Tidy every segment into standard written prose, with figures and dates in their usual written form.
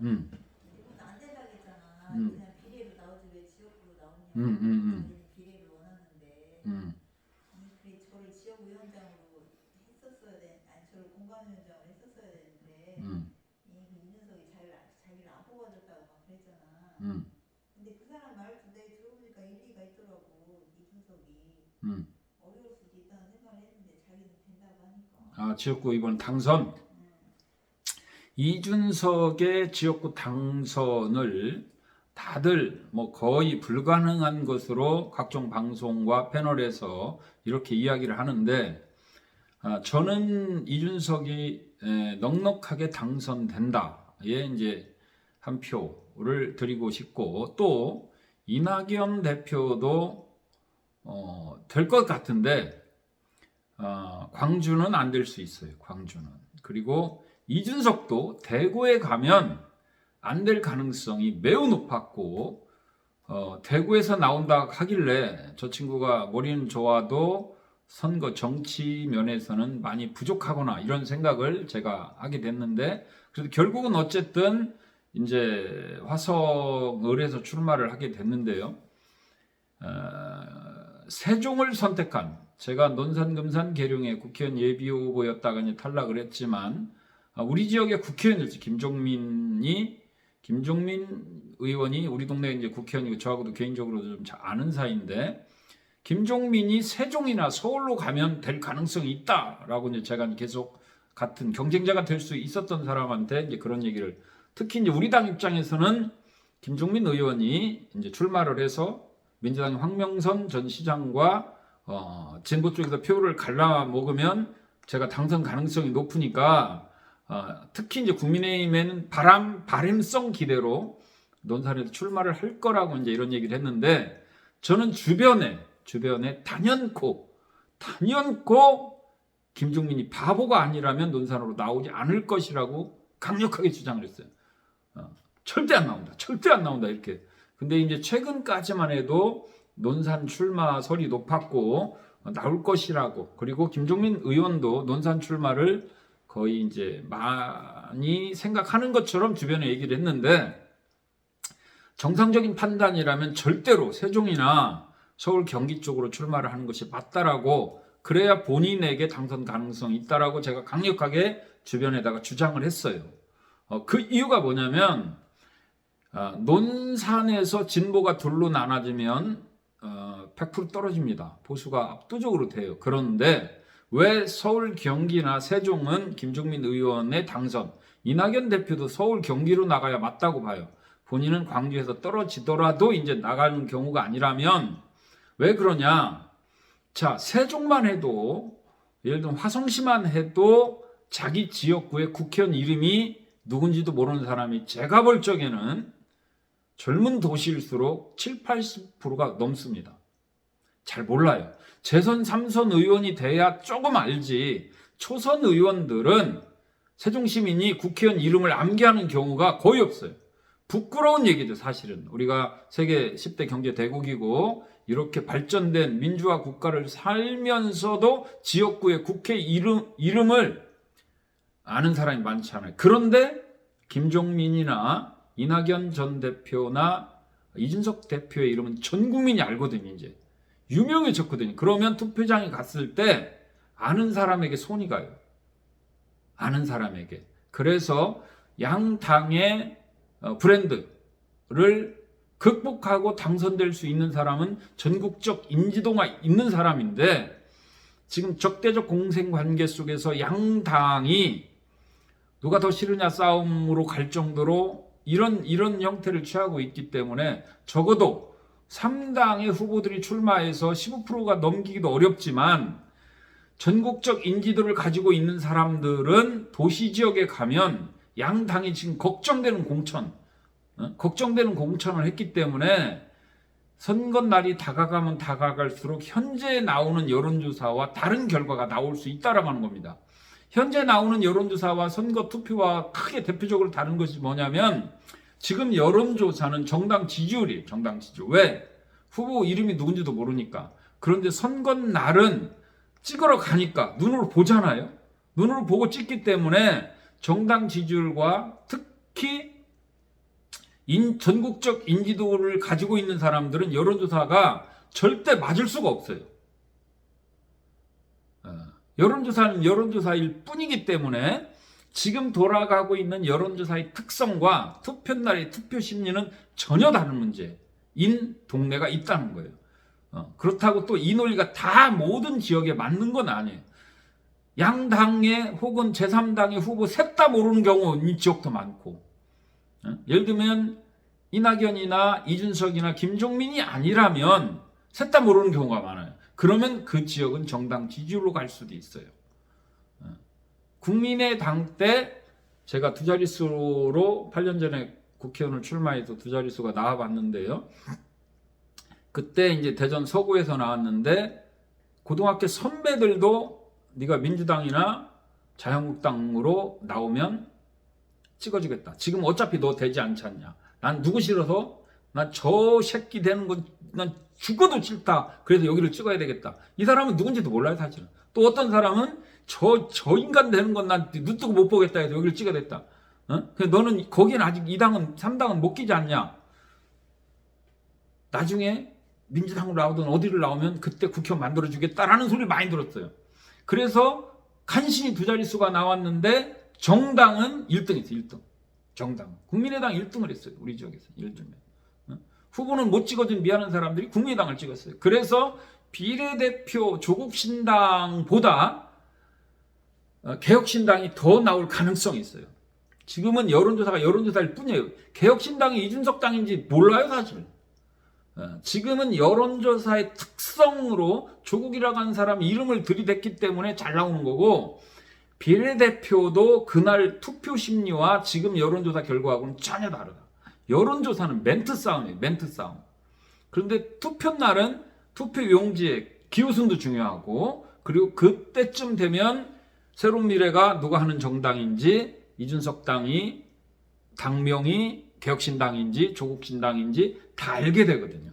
음, 그건 안 된다고 했잖아. 음, 그냥 비례로 나오지 왜 지역구로 나오냐. 음, 음, 자기는 비례를 원하는데. 음, 그래 저를 지역위원장으로 했었어야 돼. 아니 저를 공관위원장으로 했었어야 되는데 음, 이준석이 자기를 안 뽑아줬다고 막 그랬잖아. 음, 근데 그 사람 말도 내 들어보니까 일리가 있더라고. 이준석이 음. 어려울 수도 있다는 생각을 했는데 자기는 된다고 하니까. 아, 지역구 이번 당선. 이준석의 지역구 당선을 다들 뭐 거의 불가능한 것으로 각종 방송과 패널에서 이렇게 이야기를 하는데, 저는 이준석이 넉넉하게 당선된다에 이제 한 표를 드리고 싶고, 또 이낙연 대표도 될 것 같은데, 광주는 안 될 수 있어요. 광주는. 그리고 이준석도 대구에 가면 안 될 가능성이 매우 높았고, 대구에서 나온다 하길래 저 친구가 머리는 좋아도 선거 정치 면에서는 많이 부족하구나 이런 생각을 제가 하게 됐는데, 그래도 결국은 어쨌든 이제 화성을에서 출마를 하게 됐는데요. 세종을 선택한, 제가 논산 금산 계룡의 국회의원 예비 후보였다가 이제 탈락을 했지만, 우리 지역의 국회의원이었지. 김종민 의원이 우리 동네 이제 국회의원이고 저하고도 개인적으로 좀 잘 아는 사이인데, 김종민이 세종이나 서울로 가면 될 가능성이 있다라고 이제 제가 계속 같은 경쟁자가 될 수 있었던 사람한테 이제 그런 얘기를, 특히 이제 우리 당 입장에서는 김종민 의원이 이제 출마를 해서 민주당 황명선 전 시장과 진보 쪽에서 표를 갈라 먹으면 제가 당선 가능성이 높으니까, 특히 이제 국민의힘에는 바램성 기대로 논산에서 출마를 할 거라고 이제 이런 얘기를 했는데, 저는 주변에 단연코 김종민이 바보가 아니라면 논산으로 나오지 않을 것이라고 강력하게 주장을 했어요. 절대 안 나온다 이렇게. 근데 이제 최근까지만 해도 논산 출마설이 높았고 나올 것이라고, 그리고 김종민 의원도 논산 출마를 거의 이제 많이 생각하는 것처럼 주변에 얘기를 했는데, 정상적인 판단이라면 절대로 세종이나 서울 경기 쪽으로 출마를 하는 것이 맞다라고, 그래야 본인에게 당선 가능성이 있다라고 제가 강력하게 주변에다가 주장을 했어요. 그 이유가 뭐냐면, 논산에서 진보가 둘로 나눠지면 100% 떨어집니다. 보수가 압도적으로 돼요. 그런데 왜 서울 경기나 세종은 김종민 의원의 당선, 이낙연 대표도 서울 경기로 나가야 맞다고 봐요. 본인은 광주에서 떨어지더라도 이제 나가는 경우가 아니라면. 왜 그러냐? 자, 세종만 해도, 예를 들면 화성시만 해도 자기 지역구의 국회의원 이름이 누군지도 모르는 사람이 제가 볼 적에는 젊은 도시일수록 7, 80%가 넘습니다. 잘 몰라요. 재선 3선 의원이 돼야 조금 알지, 초선 의원들은 세종시민이 국회의원 이름을 암기하는 경우가 거의 없어요. 부끄러운 얘기죠, 사실은. 우리가 세계 10대 경제 대국이고 이렇게 발전된 민주화 국가를 살면서도 지역구의 국회 이름을 아는 사람이 많지 않아요. 그런데 김종민이나 이낙연 전 대표나 이준석 대표의 이름은 전 국민이 알거든요. 이제 유명해졌거든요. 그러면 투표장에 갔을 때 아는 사람에게 손이 가요. 아는 사람에게. 그래서 양 당의 브랜드를 극복하고 당선될 수 있는 사람은 전국적 인지도가 있는 사람인데, 지금 적대적 공생 관계 속에서 양 당이 누가 더 싫으냐 싸움으로 갈 정도로 이런 형태를 취하고 있기 때문에, 적어도 3당의 후보들이 출마해서 15%가 넘기기도 어렵지만 전국적 인지도를 가지고 있는 사람들은 도시 지역에 가면 양 당이 지금 걱정되는 공천을 했기 때문에, 선거 날이 다가가면 다가갈수록 현재 나오는 여론조사와 다른 결과가 나올 수 있다라고 하는 겁니다. 현재 나오는 여론조사와 선거 투표와 크게 대표적으로 다른 것이 뭐냐면, 지금 여론조사는 정당 지지율이에요. 정당 지지율. 왜? 후보 이름이 누군지도 모르니까. 그런데 선거 날은 찍으러 가니까 눈으로 보잖아요. 눈으로 보고 찍기 때문에 정당 지지율과 특히 전국적 인지도를 가지고 있는 사람들은 여론조사가 절대 맞을 수가 없어요. 여론조사는 여론조사일 뿐이기 때문에 지금 돌아가고 있는 여론조사의 특성과 투표날의 투표 심리는 전혀 다른 문제인 동네가 있다는 거예요. 그렇다고 또 이 논리가 다 모든 지역에 맞는 건 아니에요. 양당의 혹은 제3당의 후보 셋 다 모르는 경우는 지역도 많고, 예를 들면 이낙연이나 이준석이나 김종민이 아니라면 셋 다 모르는 경우가 많아요. 그러면 그 지역은 정당 지지율로 갈 수도 있어요. 국민의당 때 제가 두 자릿수로 8년 전에 국회의원을 출마해서 두 자릿수가 나와봤는데요. 그때 이제 대전 서구에서 나왔는데 고등학교 선배들도 네가 민주당이나 자유한국당으로 나오면 찍어주겠다. 지금 어차피 너 되지 않지 않냐. 난 누구 싫어서 난 저 새끼 되는 건 난 죽어도 싫다. 그래서 여기를 찍어야 되겠다. 이 사람은 누군지도 몰라요, 사실은. 또 어떤 사람은 저 인간 되는 건 난 눈뜨고 못 보겠다 해서 여기를 찍어야겠다. 너는 거기는 아직 2당은 3당은 못 끼지 않냐. 나중에 민주당으로 나오든 어디를 나오면 그때 국회의원 만들어주겠다라는 소리를 많이 들었어요. 그래서 간신히 두 자릿수가 나왔는데 정당은 1등했어요. 1등. 정당. 국민의당 1등을 했어요. 우리 지역에서. 예를 들면. 후보는 못 찍어준 미안한 사람들이 국민의당을 찍었어요. 그래서 비례대표 조국신당보다 개혁신당이 더 나올 가능성이 있어요. 지금은 여론조사가 여론조사일 뿐이에요. 개혁신당이 이준석 당인지 몰라요, 사실. 지금은 여론조사의 특성으로 조국이라고 하는 사람 이름을 들이댔기 때문에 잘 나오는 거고, 비례대표도 그날 투표 심리와 지금 여론조사 결과하고는 전혀 다르다. 여론조사는 멘트 싸움이에요. 멘트 싸움. 그런데 투표날은 투표 용지의 기호순도 중요하고, 그리고 그때쯤 되면 새로운 미래가 누가 하는 정당인지, 이준석 당이 당명이 개혁신당인지 조국신당인지 다 알게 되거든요.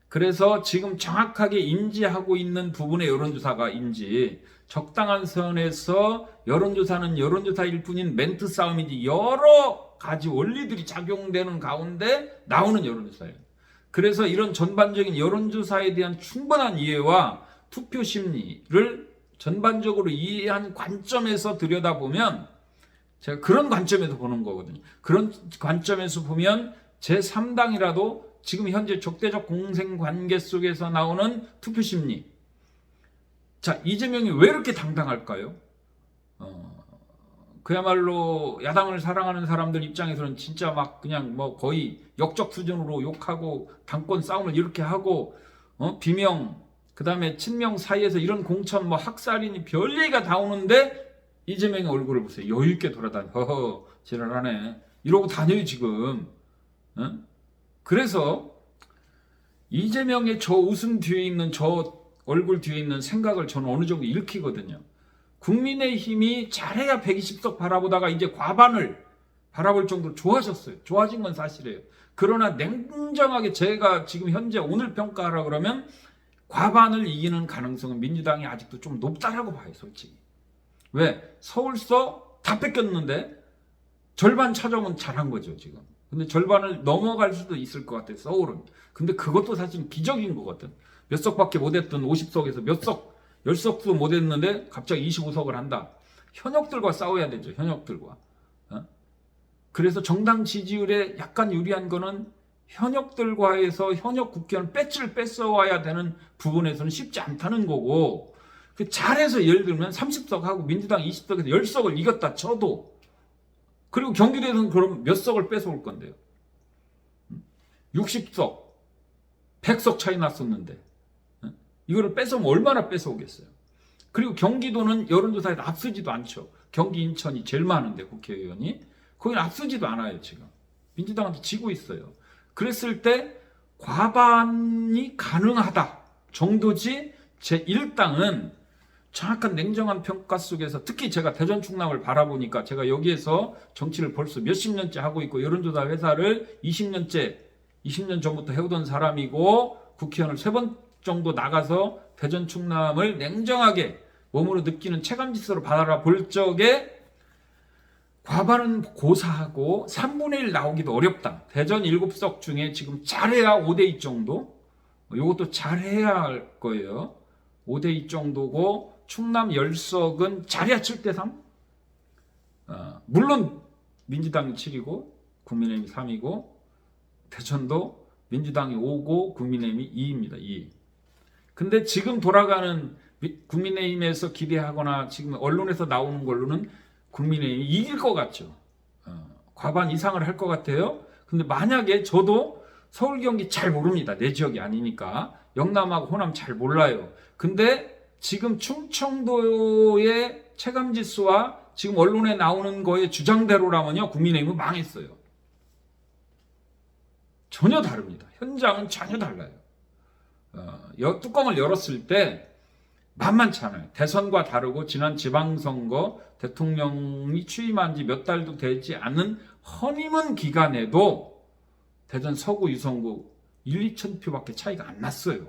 그래서 지금 정확하게 인지하고 있는 부분의 여론조사가인지, 적당한 선에서 여론조사는 여론조사일 뿐인 멘트 싸움인지 여러 가지 원리들이 작용되는 가운데 나오는 여론조사예요. 그래서 이런 전반적인 여론조사에 대한 충분한 이해와 투표 심리를 전반적으로 이해한 관점에서 들여다보면, 제가 그런 관점에서 보는 거거든요. 그런 관점에서 보면 제3당이라도 지금 현재 적대적 공생관계 속에서 나오는 투표 심리. 자, 이재명이 왜 이렇게 당당할까요? 그야말로 야당을 사랑하는 사람들 입장에서는 진짜 막 그냥 뭐 거의 역적 수준으로 욕하고 당권 싸움을 이렇게 하고, 비명, 그 다음에 친명 사이에서 이런 공천, 뭐 학살이니 별 얘기가 다 오는데 이재명의 얼굴을 보세요. 여유있게 돌아다녀. 허허, 지랄하네. 이러고 다녀요, 지금. 그래서 이재명의 저 웃음 뒤에 있는, 저 얼굴 뒤에 있는 생각을 저는 어느 정도 읽히거든요. 국민의힘이 잘해야 120석 바라보다가 이제 과반을 바라볼 정도로 좋아졌어요. 좋아진 건 사실이에요. 그러나 냉정하게 제가 지금 현재 오늘 평가하라 그러면 과반을 이기는 가능성은 민주당이 아직도 좀 높다라고 봐요, 솔직히. 왜? 서울서 다 뺏겼는데 절반 차정은 잘한 거죠, 지금. 근데 절반을 넘어갈 수도 있을 것 같아요, 서울은. 근데 그것도 사실 기적인 거거든. 몇 석밖에 못했던 50석에서 몇 석, 10석도 못했는데 갑자기 25석을 한다. 현역들과 싸워야 되죠, 현역들과. 그래서 정당 지지율에 약간 유리한 거는 현역들과에서 현역 국회의원 배지를 뺏어와야 되는 부분에서는 쉽지 않다는 거고, 잘해서 예를 들면 30석 하고 민주당 20석에서 10석을 이겼다 쳐도, 그리고 경기도에서는 그럼 몇 석을 뺏어올 건데요. 60석, 100석 차이 났었는데 이거를 뺏어오면 얼마나 뺏어오겠어요. 그리고 경기도는 여론조사에서 앞서지도 않죠. 경기 인천이 제일 많은데 국회의원이 거기는 앞서지도 않아요. 지금 민주당한테 지고 있어요. 그랬을 때 과반이 가능하다 정도지, 제1당은 정확한 냉정한 평가 속에서, 특히 제가 대전 충남을 바라보니까, 제가 여기에서 정치를 벌써 몇십 년째 하고 있고 여론조사 회사를 20년 전부터 해오던 사람이고, 국회의원을 3번 정도 나가서 대전 충남을 냉정하게 몸으로 느끼는 체감지수로 바라볼 적에 과반은 고사하고 3분의 1 나오기도 어렵다. 대전 7석 중에 지금 잘해야 5대2 정도. 이것도 잘해야 할 거예요. 5대2 정도고 충남 10석은 잘해야 7대3. 물론 민주당이 7이고 국민의힘이 3이고 대전도 민주당이 5고 국민의힘이 2입니다. 2. 근데 지금 돌아가는 국민의힘에서 기대하거나 지금 언론에서 나오는 걸로는 국민의힘이 이길 것 같죠. 과반 이상을 할 것 같아요. 근데 만약에 저도 서울 경기 잘 모릅니다. 내 지역이 아니니까. 영남하고 호남 잘 몰라요. 근데 지금 충청도의 체감지수와 지금 언론에 나오는 거의 주장대로라면요. 국민의힘은 망했어요. 전혀 다릅니다. 현장은 전혀 달라요. 뚜껑을 열었을 때 만만치 않아요. 대선과 다르고 지난 지방선거 대통령이 취임한 지 몇 달도 되지 않은 허니문 기간에도 대전 서구 유성구 1, 2천 표밖에 차이가 안 났어요.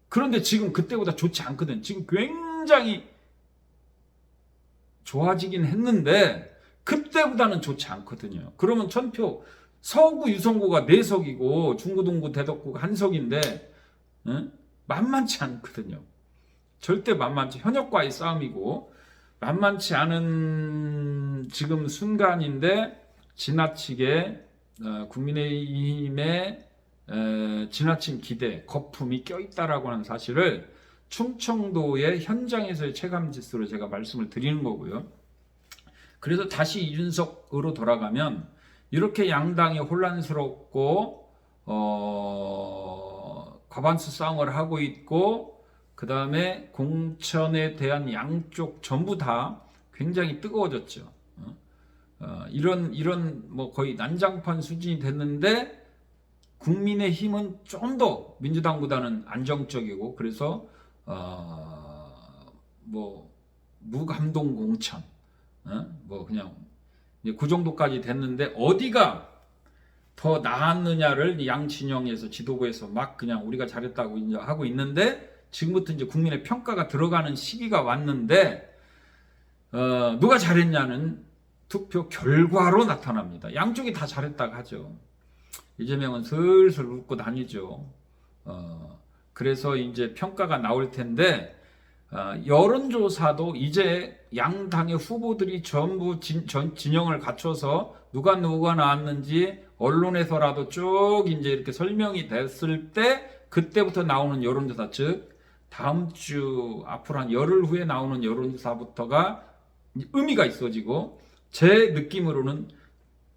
그런데 지금 그때보다 좋지 않거든. 지금 굉장히 좋아지긴 했는데 그때보다는 좋지 않거든요. 그러면 1000표 서구 유성구가 4석이고 중구, 동구, 대덕구가 1석인데 만만치 않거든요. 절대 만만치 현역과의 싸움이고 만만치 않은 지금 순간인데 지나치게 국민의힘의 지나친 기대, 거품이 껴있다라고 하는 사실을 충청도의 현장에서의 체감지수로 제가 말씀을 드리는 거고요. 그래서 다시 이준석으로 돌아가면 이렇게 양당이 혼란스럽고 과반수 싸움을 하고 있고 그 다음에 공천에 대한 양쪽 전부 다 굉장히 뜨거워졌죠. 이런 뭐 거의 난장판 수준이 됐는데 국민의힘은 좀 더 민주당보다는 안정적이고 그래서 뭐 무감동 공천 뭐 그냥 그 정도까지 됐는데 어디가 더 나았느냐를 양 진영에서 지도부에서 막 그냥 우리가 잘했다고 이제 하고 있는데 지금부터 이제 국민의 평가가 들어가는 시기가 왔는데 누가 잘했냐는 투표 결과로 나타납니다. 양쪽이 다 잘했다고 하죠. 이재명은 슬슬 웃고 다니죠. 그래서 이제 평가가 나올 텐데 여론조사도 이제 양당의 후보들이 전부 진영을 갖춰서 누가 나왔는지 언론에서라도 쭉 이제 이렇게 설명이 됐을 때 그때부터 나오는 여론조사, 즉 다음 주 앞으로 한 열흘 후에 나오는 여론조사부터가 의미가 있어지고 제 느낌으로는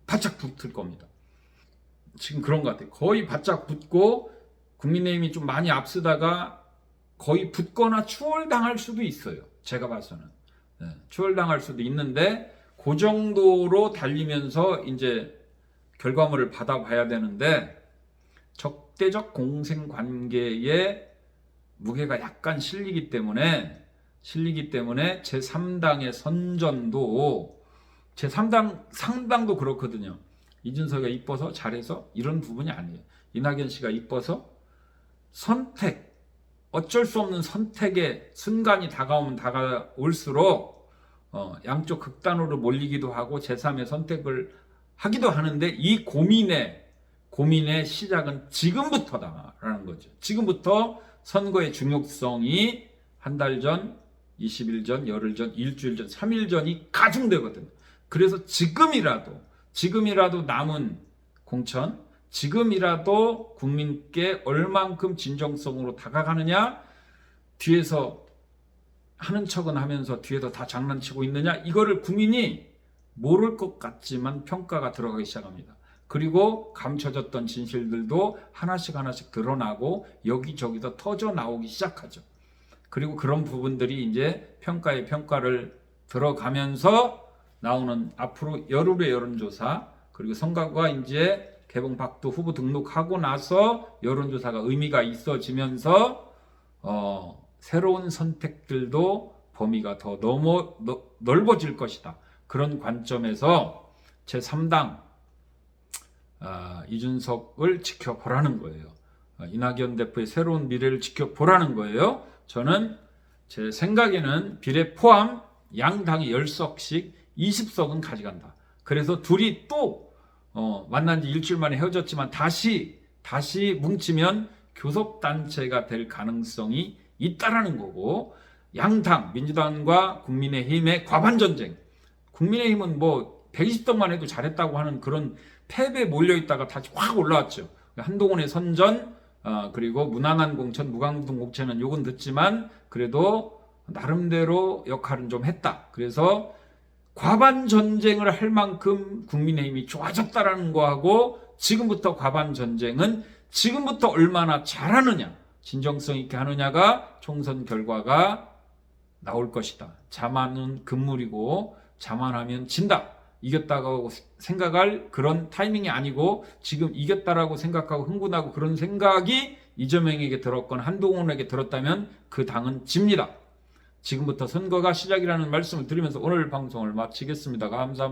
바짝 붙을 겁니다. 지금 그런 것 같아요. 거의 바짝 붙고 국민의힘이 좀 많이 앞서다가 거의 붙거나 추월당할 수도 있어요. 제가 봐서는. 추월당할 수도 있는데 그 정도로 달리면서 이제 결과물을 받아봐야 되는데 적대적 공생관계에 무게가 약간 실리기 때문에 제3당의 선전도 제3당 상당도 그렇거든요. 이준석이가 이뻐서 잘해서 이런 부분이 아니에요. 이낙연 씨가 이뻐서 선택 어쩔 수 없는 선택의 순간이 다가오면 다가올수록 양쪽 극단으로 몰리기도 하고 제3의 선택을 하기도 하는데 이 고민의 시작은 지금부터다라는 거죠. 지금부터 선거의 중요성이 한 달 전, 20일 전, 열흘 전, 일주일 전, 3일 전이 가중되거든요. 그래서 지금이라도 남은 공천, 지금이라도 국민께 얼만큼 진정성으로 다가가느냐, 뒤에서 하는 척은 하면서 뒤에서 다 장난치고 있느냐, 이거를 국민이 모를 것 같지만 평가가 들어가기 시작합니다. 그리고 감춰졌던 진실들도 하나씩 드러나고 여기저기서 터져 나오기 시작하죠. 그리고 그런 부분들이 이제 평가를 들어가면서 나오는 앞으로 열흘의 여론조사, 그리고 선거가 이제 개봉박두 후보 등록하고 나서 여론조사가 의미가 있어지면서 새로운 선택들도 범위가 더 넓어질 것이다. 그런 관점에서 제3당 이준석을 지켜보라는 거예요. 이낙연 대표의 새로운 미래를 지켜보라는 거예요. 저는 제 생각에는 비례 포함 양당이 10석씩 20석은 가져간다. 그래서 둘이 또 만난 지 일주일 만에 헤어졌지만 다시 뭉치면 교섭단체가 될 가능성이 있다라는 거고, 양당 민주당과 국민의힘의 과반전쟁. 국민의힘은 뭐 120석만 해도 잘했다고 하는 그런 패배에 몰려있다가 다시 확 올라왔죠. 한동훈의 선전, 그리고 무난한 공천, 무강동 공천은 욕은 듣지만 그래도 나름대로 역할은 좀 했다. 그래서 과반 전쟁을 할 만큼 국민의힘이 좋아졌다라는 거하고, 지금부터 과반 전쟁은 지금부터 얼마나 잘하느냐, 진정성 있게 하느냐가 총선 결과가 나올 것이다. 자만은 금물이고 자만하면 진다. 이겼다고 생각할 그런 타이밍이 아니고, 지금 이겼다라고 생각하고 흥분하고 그런 생각이 이재명에게 들었건 한동훈에게 들었다면 그 당은 집니다. 지금부터 선거가 시작이라는 말씀을 드리면서 오늘 방송을 마치겠습니다. 감사합니다.